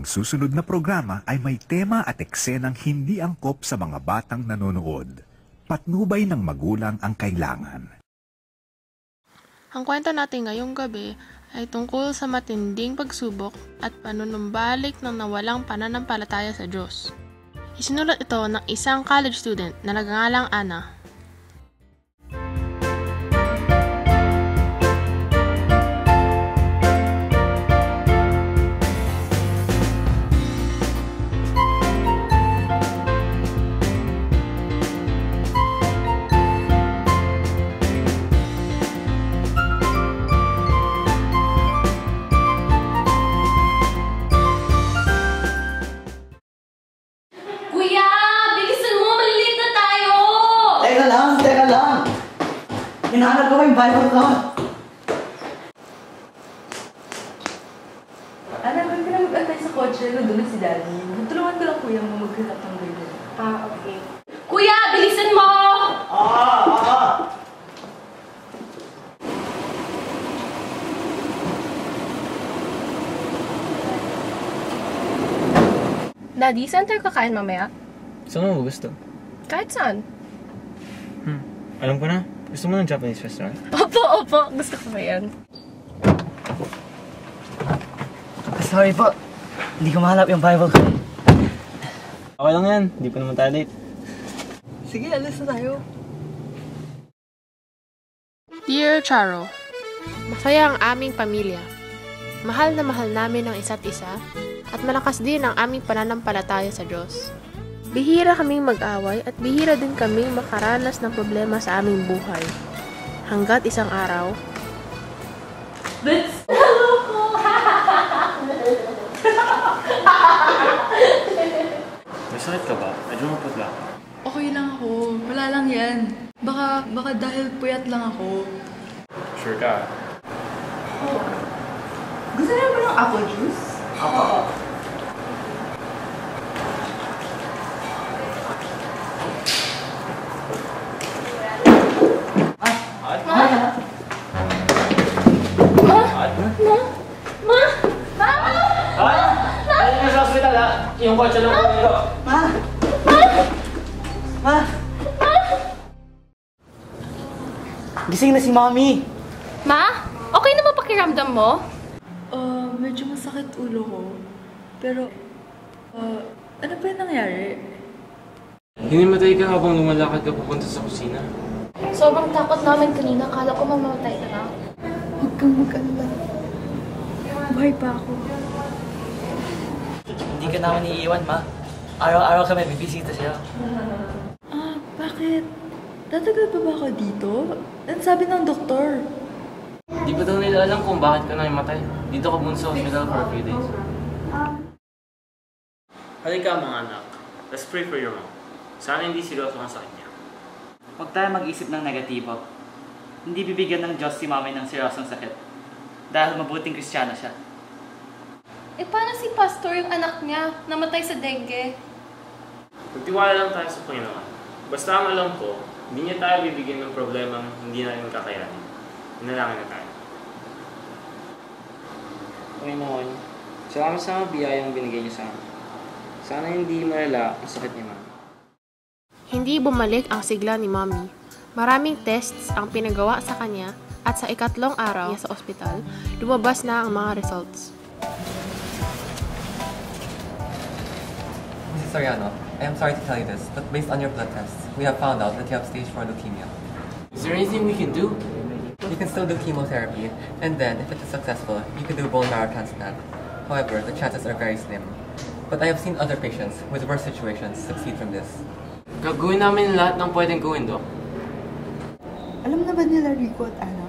Ang susunod na programa ay may tema at eksenang hindi angkop sa mga batang nanonood. Patnubay ng magulang ang kailangan. Ang kwento natin ngayong gabi ay tungkol sa matinding pagsubok at panunumbalik ng nawalang pananampalataya sa Diyos. Isinulat ito ng isang college student na nagngangalang Ana. Hinahanap ko yung Bible ko. Anak, huwag ka na mag-antay sa kotse. Nandun na si Daddy. Tulungan ko lang kuya mo mag-cut ng Bible. Okay. Kuya, bilisan mo! Daddy, saan tayo kakain mamaya? Saan mo gusto? Kahit saan. Alam ko na. Gusto mo ng Japanese restaurant? Opo. Gusto ko ba yan? Sorry po. Hindi ko mahanap yung Bible ko. Okay lang yan. Hindi pa naman tayo late. Sige, alis na tayo. Dear Charo, masaya ang aming pamilya. Mahal na mahal namin ang isa't isa at malakas din ang aming pananampalataya sa Diyos. Bihira kaming mag-away at bihira din kaming makaranas ng problema sa aming buhay. Hanggat isang araw, May sakit ka ba? Medyo maputla ka. Okay lang ako. Wala lang yan. Baka dahil puyat lang ako. Sure ka? Gusto niyo ba ng apple juice? Oo. Yung kotse lang ko nito. Ma! Gising na si Mommy. Ma? Okay na ba pakiramdam mo? Medyo masakit ulo ko. Pero, ano ba yung nangyari? Hinimatay ka habang lumalakad ka pupunta sa kusina. Sobrang takot namin kanina. Akala ko mamamatay ka na. Huwag kang mag-alala. Buhay pa ako. Hindi ka naman iiwan, Ma. Araw-araw kami bibisita siya. Bakit? Tatagal pa ba ako dito? Ano sabi ng doktor? Di ba daw nila alam kung bakit ka namatay? Dito ka muna sa hospital for a few days. Halika mga anak. Let's pray for your mom. Sana hindi seryoso ang sakit niya. Huwag tayo mag-isip ng negatibo. Hindi bibigyan ng Diyos si Mommy ng seryosong sakit. Dahil mabuting Kristiyano siya. Paano si Pastor yung anak niya namatay sa dengue? Magtiwala lang tayo sa Panginoon. Basta ang alam ko, hindi niya tayo bibigyan ng problemang hindi natin kakayanin. Inalangin na tayo. Panginoon, salamat sa mga biyayang binigay niyo sa amin. Sana hindi malala ang sakit ni Mami. hindi bumalik ang sigla ni Mommy. Maraming tests ang pinagawa sa kanya at sa ikatlong araw niya sa ospital, lumabas na ang mga results. Mrs. Soriano, I am sorry to tell you this, but based on your blood tests, we have found out that you have stage 4 leukemia. Is there anything we can do? You can still do chemotherapy, and then, if it is successful, you can do bone marrow transplant. However, the chances are very slim. But I have seen other patients with worse situations succeed from this. Gagawin namin lahat ng pwedeng gawin, Doc. Alam na ba nila Rico at Ana?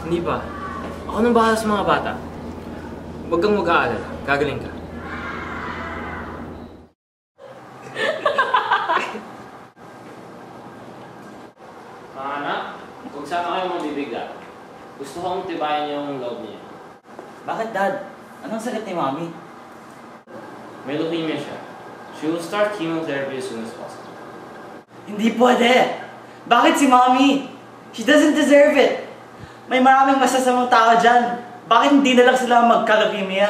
Hindi pa. Ako nang bahala sa mga bata. Huwag kang mag-aalala. Gagaling ka. Mga anak, huwag sana kayo mabibigla. Gusto kong tibayan yung loob niya. Bakit, Dad? Anong sakit ni Mommy? May leukemia siya. She will start chemotherapy as soon as possible. Hindi pwede! Bakit si Mommy? She doesn't deserve it! May maraming masasamang tao dyan. Bakit hindi na lang sila magka-leukemia?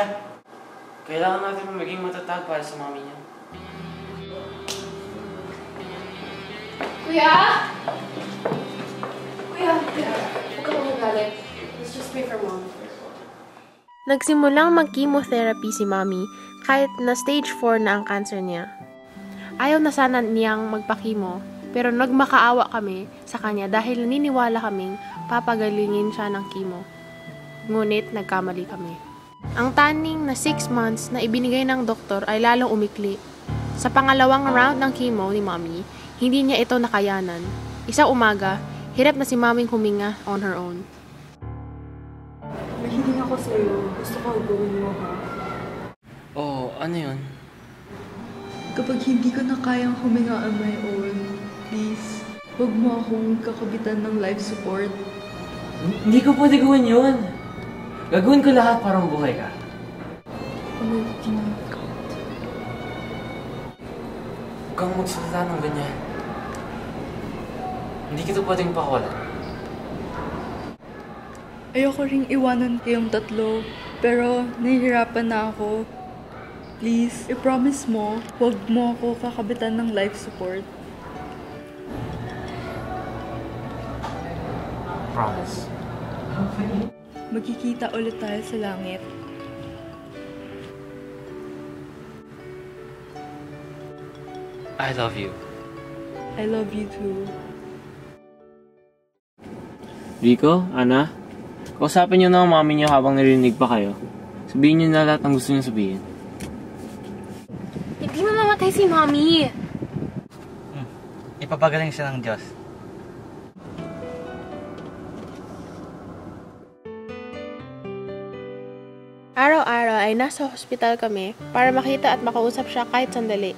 Kailangan natin maging matatag para sa mami niya. Kuya! Kuya! Huwag ka magalit. Let's just pray for mom. Nagsimulang mag-chemotherapy si Mommy kahit na stage 4 na ang cancer niya. Ayaw na sana niyang magpa-chemo, pero nagmakaawa kami sa kanya dahil naniniwala kaming papagalingin siya ng chemo. Ngunit nagkamali kami. Ang taning na 6 months na ibinigay ng doktor ay lalong umikli. Sa pangalawang round ng chemo ni Mommy, hindi niya ito nakayanan. Isang umaga, hirap na si Mommy huminga on her own. Mahiling ako sa'yo. Gusto ko gawin mo, ha? Oo, ano yun? Kapag hindi ko na kayang huminga on my own, please, huwag mo akong kakabitan ng life support. Hindi ko pwede gawin yun. Gagawin ko lahat para mabuhay ka. Oh my God. Huwag kang magsalita ng ganyan. Hindi kita pwedeng pakawalan. Ayoko ring iwanan kayong tatlo, pero nahihirapan na ako. Please, i-promise mo, huwag mo ako kakabitan ng life support. Promise. Magkikita ulit tayo sa langit. I love you. I love you too. Rico, Ana, kausapin niyo na ang mami niyo habang narinig pa kayo. Sabihin niyo na lahat ng gusto niyo sabihin. Hindi mamamatay si Mommy. Ipapagaling siya ng Diyos. Araw-araw ay nasa hospital kami para makita at makausap siya kahit sandali.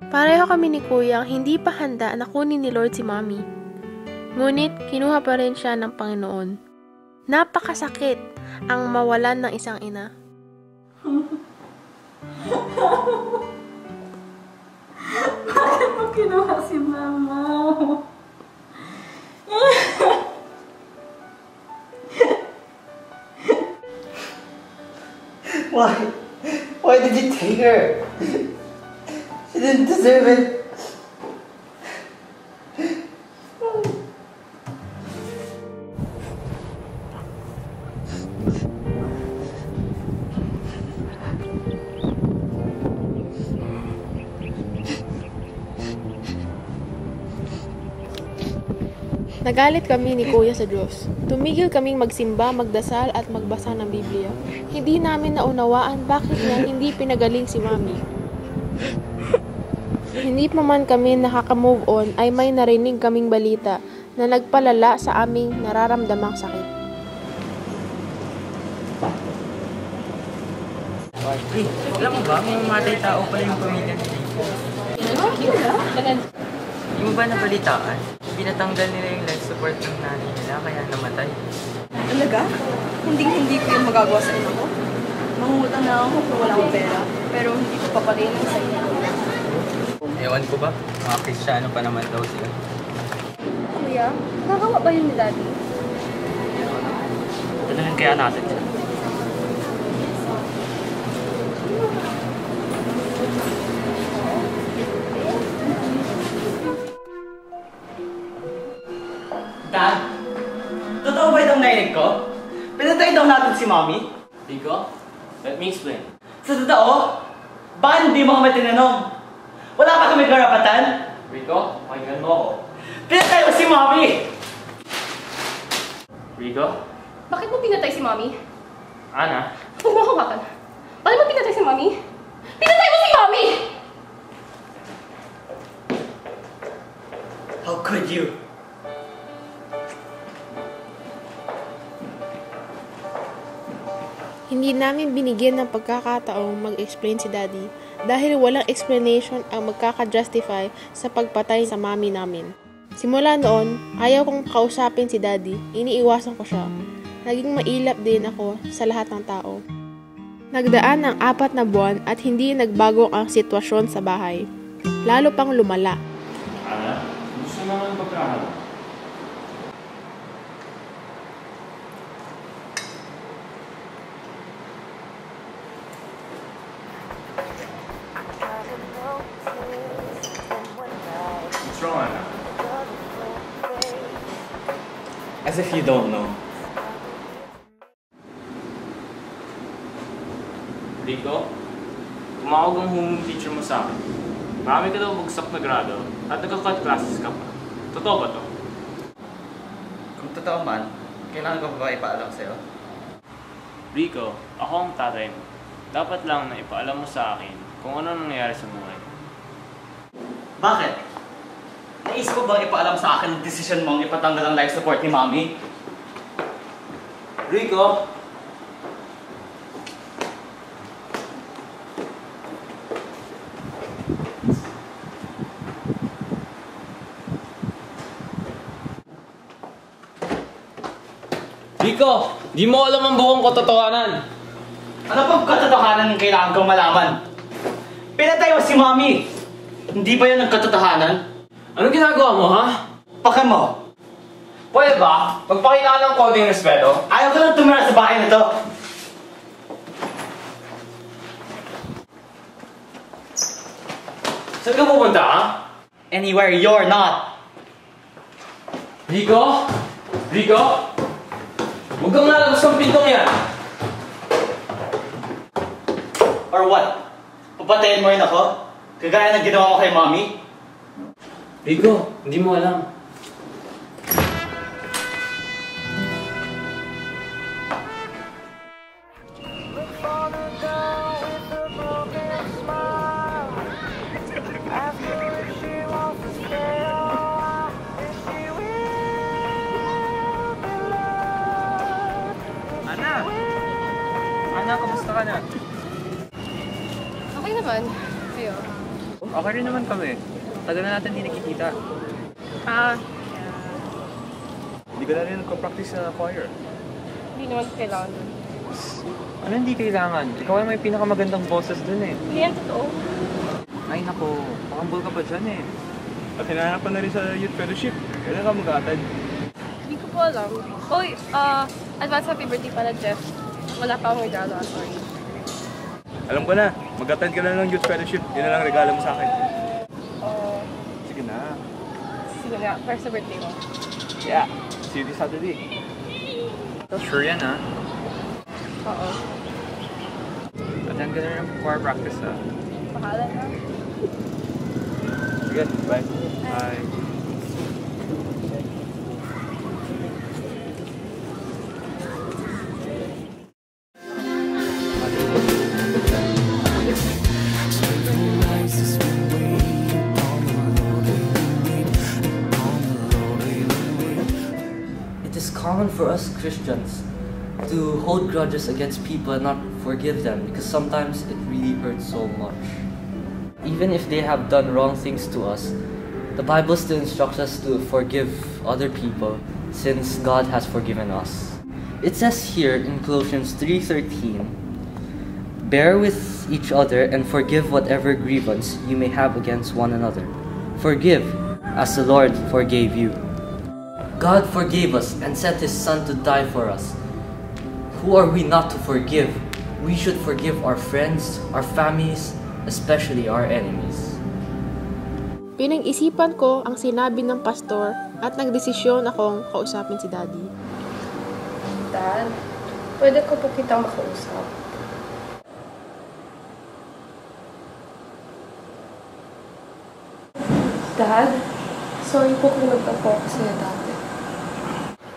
Pareho kami ni Kuya ang hindi pa handa na kunin ni Lord si Mommy. Ngunit kinuha pa rin siya ng Panginoon. Napakasakit ang mawalan ng isang ina. Bakit mo kinuha si Mama? Why? Why did you take her? She didn't deserve it. Nagalit kami ni Kuya sa Diyos. Tumigil kaming magsimba, magdasal at magbasa ng Biblia. Hindi namin naunawaan bakit niya hindi pinagaling si Mommy. Hindi pa man kami nakaka-move on ay may narinig kaming balita na nagpalala sa aming nararamdamang sakit. Alam mo ba, may mamatay tao pala yung pamilya ni Hindi mo ba nabalitaan? Pinatanggal nila yung life support ng nanay nila kaya namatay. Talaga? Hindi ko yung magagawa sa inyo ko. Mangungutang na ako kung wala akong pera. Pero hindi ko papatayin sa inyo. Ewan ko ba? Mga Kristiyano pa naman daw sila. Kuya, nakakawa ba yun ni Daddy? Tanungin kaya natin siya. Dad, totoo ba itong narinig ko? Pinatay daw natin si Mommy? Rico, let me explain. Sa totoo? Bakit hindi mo kami tinanong? Wala pa kami karapatan? Rico, pakinggan mo ako. Pinatay mo si Mommy! Rico, Bakit mo pinatay si Mommy? Ana, Huwag mo hawakan. Bakit mo pinatay si Mommy? Pinatay mo si Mommy! How could you? Hindi namin binigyan ng pagkakataong mag-explain si Daddy dahil walang explanation ang magkaka-justify sa pagpatay sa mami namin. Simula noon, ayaw kong kausapin si Daddy, iniiwasan ko siya. Naging mailap din ako sa lahat ng tao. Nagdaan ng 4 na buwan at hindi nagbago ang sitwasyon sa bahay. Lalo pang lumala. Ana, gusto naman pagkakaroon. What's wrong, Ana? As if you don't know. Rico, tumawag ang home teacher mo sa akin. Marami ka daw bugsak na grado at nagka-cut classes ka pa. Totoo ba to? Kung totoo man, kailangan ko ba ipaalam sa'yo? Rico, ako ang tatay mo. Dapat lang na ipaalam mo sa akin kung ano nangyayari sa buhay mo. Bakit? Naisip mo bang ipaalam sa akin ang desisyon mong ipatanggal ang life support ni Mommy? Rico! Rico, di mo alam ang buong katotohanan. Ano pang katotohanan ang kailangan kong malaman? Pinatay mo si Mommy! Hindi ba yan ang katotohanan? Anong ginagawa mo, ha? Pakan mo! Pwede ba? Magpakita ka ng konting respeto. Ayaw ko lang tumira sa bahay na to! Saan ka pupunta, ha? Anywhere you're not! Rico? Rico? Huwag kang lalabas ng pintong yan! Or what? Papatayin mo rin ako? Kagaya ng ginawa mo kay Mommy? Rico, hindi mo alam. Ana, kamusta ka na? Okay naman. Kayo? Okay rin naman kami. Tagal na natin hindi nakikita. Hindi ka na rin nagpa-practice sa choir. Hindi naman kailangan. Ano hindi kailangan? Ikaw ay may pinakamagandang boses dun eh. Hindi yan totoo. Ay nako, pakambol ka pa dyan eh. At hinahanapan na rin sa youth fellowship. Kailan ka mag-attend? Hindi ko po alam. Oy, advance happy birthday pala, Jeff. Wala pa akong regalo, sorry. Alam ko na, mag-attend ka na ng youth fellowship. Yun na lang regalo mo sa akin. Sige na. Sige nga, para sa birthday mo. Yeah, see you this Saturday. Sure yan ha? Oo. Attend ka na rin ng choir practice ha? Pahala na. Sige, bye. Bye. It is common for us Christians to hold grudges against people and not forgive them because sometimes it really hurts so much. Even if they have done wrong things to us, the Bible still instructs us to forgive other people since God has forgiven us. It says here in Colossians 3:13, "Bear with each other and forgive whatever grievance you may have against one another. Forgive as the Lord forgave you." God forgave us and sent His Son to die for us. Who are we not to forgive? We should forgive our friends, our families, especially our enemies. Pinag-isipan ko ang sinabi ng pastor at nagdesisyon akong kausapin si Daddy. Dad, pwede ko po kitang makausap. Dad, sorry po kung nagtapo ako sa'yo dati.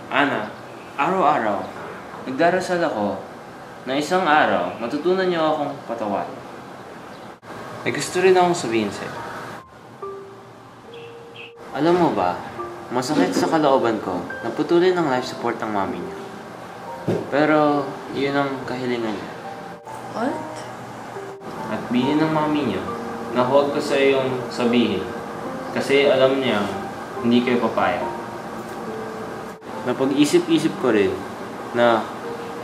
Ana, araw-araw, nagdarasal ako na isang araw matutunan niyo akong patawarin. May gusto rin akong sabihin sa'yo. Alam mo ba, masakit sa kalooban ko na putulin ang life support ng mami niya. Pero, yun ang kahilingan niya. What? At bilin ng mami niya na huwag ko sa iyong sabihin kasi alam niya hindi kayo papayag. Napag-isip-isip ko rin na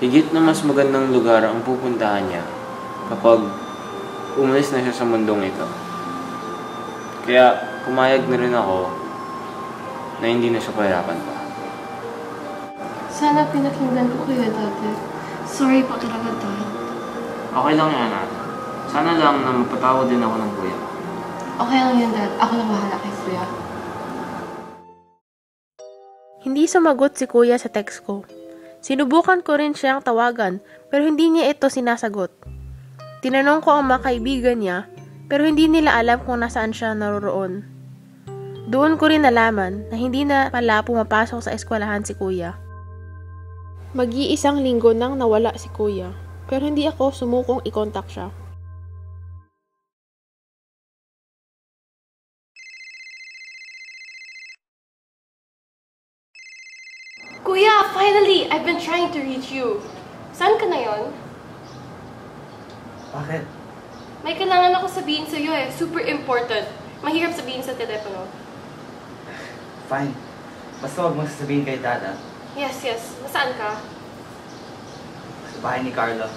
higit na mas magandang lugar ang pupuntahan niya kapag umalis na siya sa mundong ito. Kaya pumayag na rin ako na hindi na siya pahirapan pa. Sana pinakinggan ko kayo dati. Sorry po talaga, Dad. Okay lang yan, Ana. Sana lang na mapatawad din ako ng kuya. Okay lang yun, Dad. Ako lang bahala kay Kuya. Hindi sumagot si kuya sa text ko. Sinubukan ko rin siyang tawagan pero hindi niya ito sinasagot. Tinanong ko ang mga kaibigan niya pero hindi nila alam kung nasaan siya naroroon. Doon ko rin nalaman na hindi na pala pumapasok sa eskwelahan si kuya. Mag-iisang linggo nang nawala si kuya pero hindi ako sumukong i-contact siya. Kuya, finally! I've been trying to reach you. Saan ka na yon? Bakit? May kailangan ako sabihin sa'yo eh. Super important. Mahirap sabihin sa telepono. Fine. Basta huwag mo sasabihin kay Dad, ah. Yes. Nasaan ka? Sa bahay ni Carlo.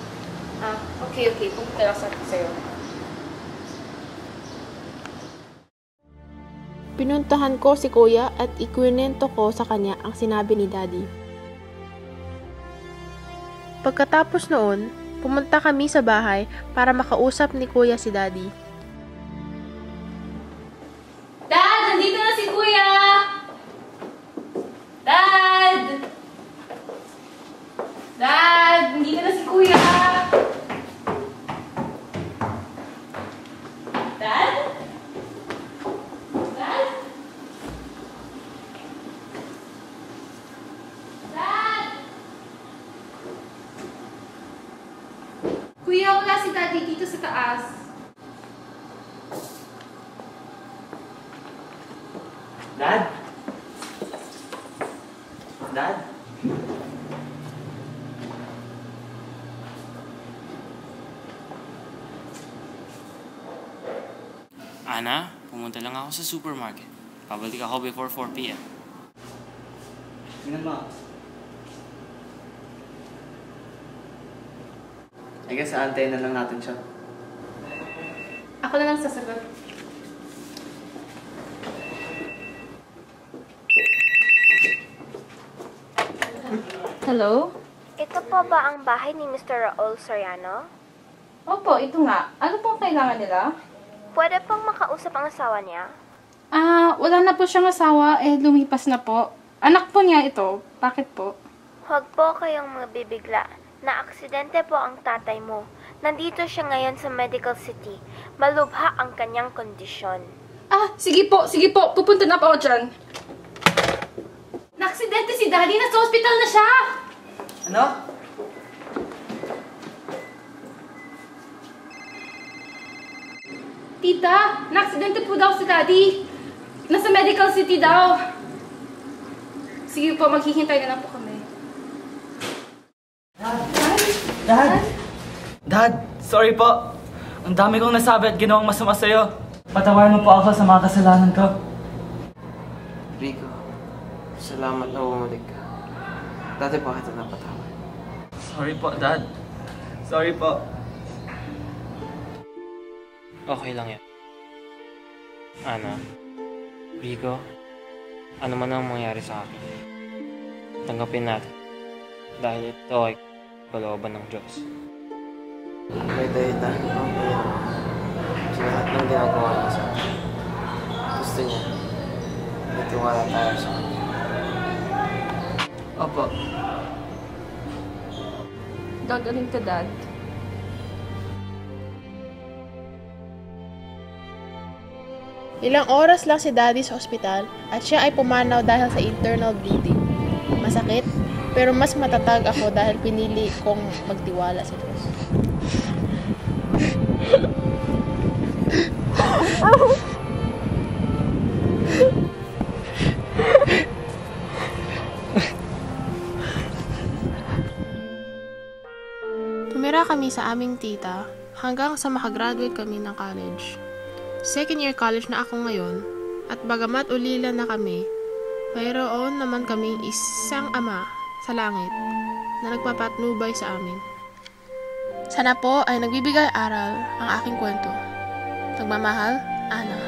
Ah, okay. Pupunta lang sa'yo. Pinuntahan ko si kuya at ikwinento ko sa kanya ang sinabi ni Daddy. Pagkatapos noon, pumunta kami sa bahay para makausap ni kuya si Daddy. Dad! Nandito na si Kuya! Dad! Dad! Nandito na si Kuya! Dad? Dad? Dad? Kuya, wala si Daddy dito sa taas. Dad? Dad? Ana, pumunta lang ako sa supermarket. Pabalik ako before 4 p.m. Tingnan mo. I guess aantayin na lang natin siya. Ako na lang sasagot. Hello? Ito po ba ang bahay ni Mr. Raul Soriano? Opo, ito nga. Ano pong kailangan nila? Pwede pong makausap ang asawa niya? Wala na po siyang asawa. Lumipas na po. Anak po niya ito. Bakit po? Huwag po kayong mabibigla. Na-aksidente po ang tatay mo. Nandito siya ngayon sa Medical City. Malubha ang kanyang kondisyon. Sige po. Pupunta na po ako dyan. Na-aksidente si Daddy. Nasa hospital na siya! Ano? Tita, na-aksidente po daw si Daddy. Nasa Medical City daw. Sige po, maghihintay na lang po kami. Dad, sorry po. Ang dami kong nasabi at ginawang masama sa'yo. Patawarin mo po ako sa mga kasalanan ko. Rico, salamat na bumalik ka. Dati pa kita napatawad. Sorry po, Dad. Sorry po. Okay lang yan. Ana, Rico, ano man ang mangyari sa akin, tanggapin natin. Dahil ito ay kalooban ng Diyos. May dahilan ang Panginoon sa lahat ng ginagawa niya sa akin. Gusto niya, nagtiwala tayo sa Kanya. Opo. Gagaling ka, Dad. Ilang oras lang si Daddy sa ospital at siya ay pumanaw dahil sa internal bleeding. Masakit, pero mas matatag ako dahil pinili kong magtiwala sa Diyos. Tumira kami sa aming tita hanggang sa makagraduate kami ng college. Second year college na ako ngayon at bagamat ulila na kami, mayroon naman kaming isang ama sa langit na nagpapatnubay sa amin. Sana po ay nagbibigay aral ang aking kwento. Nagmamahal, Ana.